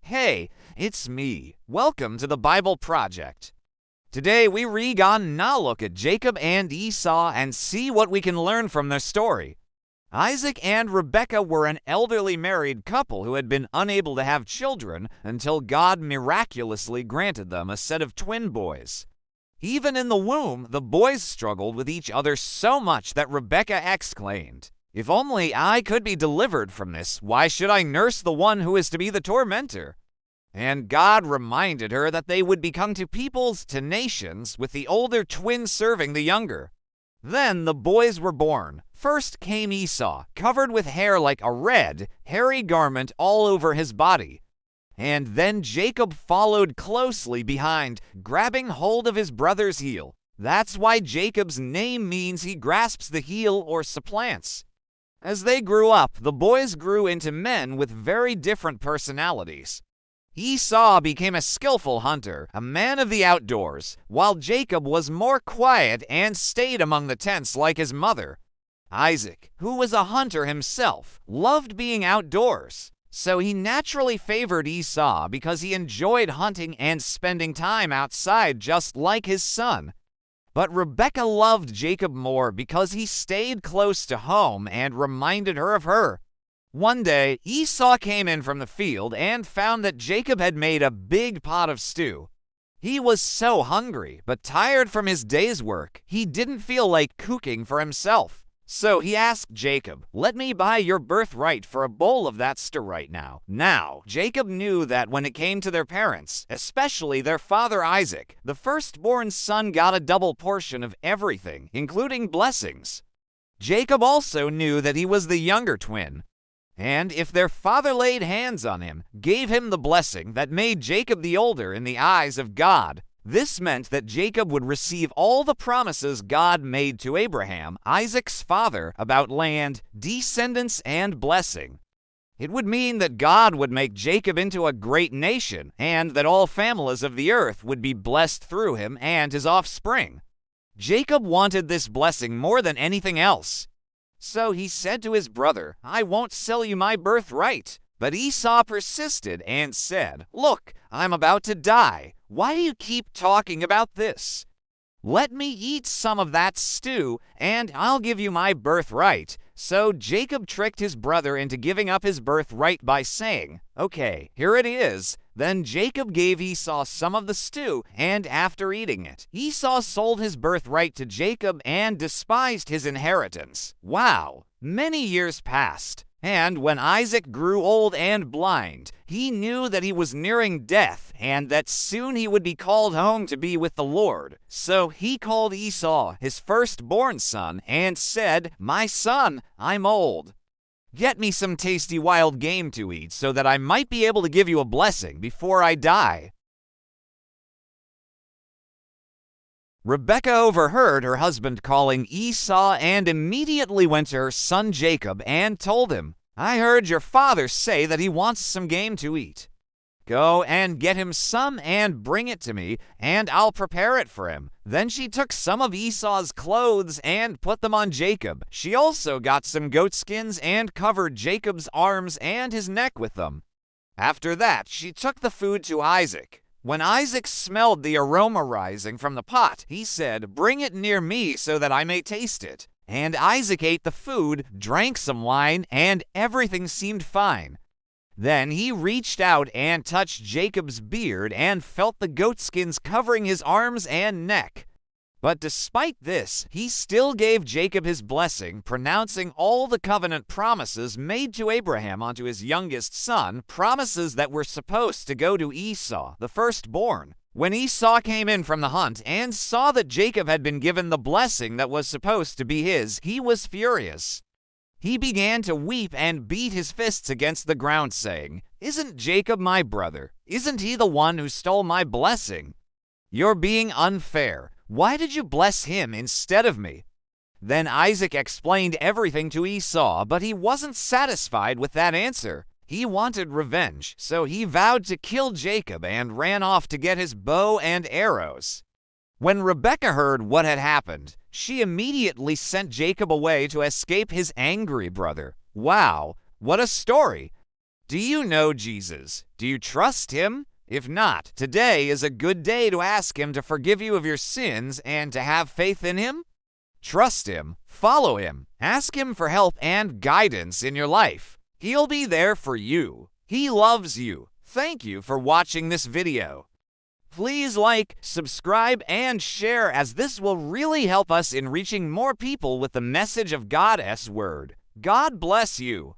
Hey, it's me. Welcome to the Bible Project. Today we now look at Jacob and Esau and see what we can learn from their story. Isaac and Rebekah were an elderly married couple who had been unable to have children until God miraculously granted them a set of twin boys. Even in the womb, the boys struggled with each other so much that Rebekah exclaimed, "If only I could be delivered from this, why should I nurse the one who is to be the tormentor?" And God reminded her that they would become to peoples, to nations, with the older twin serving the younger. Then the boys were born. First came Esau, covered with hair like a red, hairy garment all over his body. And then Jacob followed closely behind, grabbing hold of his brother's heel. That's why Jacob's name means he grasps the heel or supplants. As they grew up, the boys grew into men with very different personalities. Esau became a skillful hunter, a man of the outdoors, while Jacob was more quiet and stayed among the tents like his mother. Isaac, who was a hunter himself, loved being outdoors, so he naturally favored Esau because he enjoyed hunting and spending time outside just like his son. But Rebekah loved Jacob more because he stayed close to home and reminded her of her. One day, Esau came in from the field and found that Jacob had made a big pot of stew. He was so hungry, but tired from his day's work, he didn't feel like cooking for himself. So he asked Jacob, "Let me buy your birthright for a bowl of that stew right now." Now, Jacob knew that when it came to their parents, especially their father Isaac, the firstborn son got a double portion of everything, including blessings. Jacob also knew that he was the younger twin. And if their father laid hands on him, gave him the blessing that made Jacob the older in the eyes of God, this meant that Jacob would receive all the promises God made to Abraham, Isaac's father, about land, descendants, and blessing. It would mean that God would make Jacob into a great nation, and that all families of the earth would be blessed through him and his offspring. Jacob wanted this blessing more than anything else. So he said to his brother, "I won't sell you my birthright." But Esau persisted and said, "Look, I'm about to die. Why do you keep talking about this? Let me eat some of that stew, and I'll give you my birthright." So Jacob tricked his brother into giving up his birthright by saying, "Okay, here it is." Then Jacob gave Esau some of the stew, and after eating it, Esau sold his birthright to Jacob and despised his inheritance. Wow! Many years passed. And when Isaac grew old and blind, he knew that he was nearing death and that soon he would be called home to be with the Lord. So he called Esau, his firstborn son, and said, "My son, I'm old. Get me some tasty wild game to eat so that I might be able to give you a blessing before I die." Rebekah overheard her husband calling Esau and immediately went to her son Jacob and told him, "I heard your father say that he wants some game to eat. Go and get him some and bring it to me, and I'll prepare it for him." Then she took some of Esau's clothes and put them on Jacob. She also got some goatskins and covered Jacob's arms and his neck with them. After that, she took the food to Isaac. When Isaac smelled the aroma rising from the pot, he said, "Bring it near me so that I may taste it." And Isaac ate the food, drank some wine, and everything seemed fine. Then he reached out and touched Jacob's beard and felt the goatskins covering his arms and neck. But despite this, he still gave Jacob his blessing, pronouncing all the covenant promises made to Abraham onto his youngest son, promises that were supposed to go to Esau, the firstborn. When Esau came in from the hunt and saw that Jacob had been given the blessing that was supposed to be his, he was furious. He began to weep and beat his fists against the ground, saying, "Isn't Jacob my brother? Isn't he the one who stole my blessing? You're being unfair. Why did you bless him instead of me?" Then Isaac explained everything to Esau, but he wasn't satisfied with that answer. He wanted revenge, so he vowed to kill Jacob and ran off to get his bow and arrows. When Rebekah heard what had happened, she immediately sent Jacob away to escape his angry brother. Wow, what a story! Do you know Jesus? Do you trust him? If not, today is a good day to ask him to forgive you of your sins and to have faith in him. Trust him, follow him, ask him for help and guidance in your life. He'll be there for you. He loves you. Thank you for watching this video. Please like, subscribe, and share, as this will really help us in reaching more people with the message of God's Word. God bless you.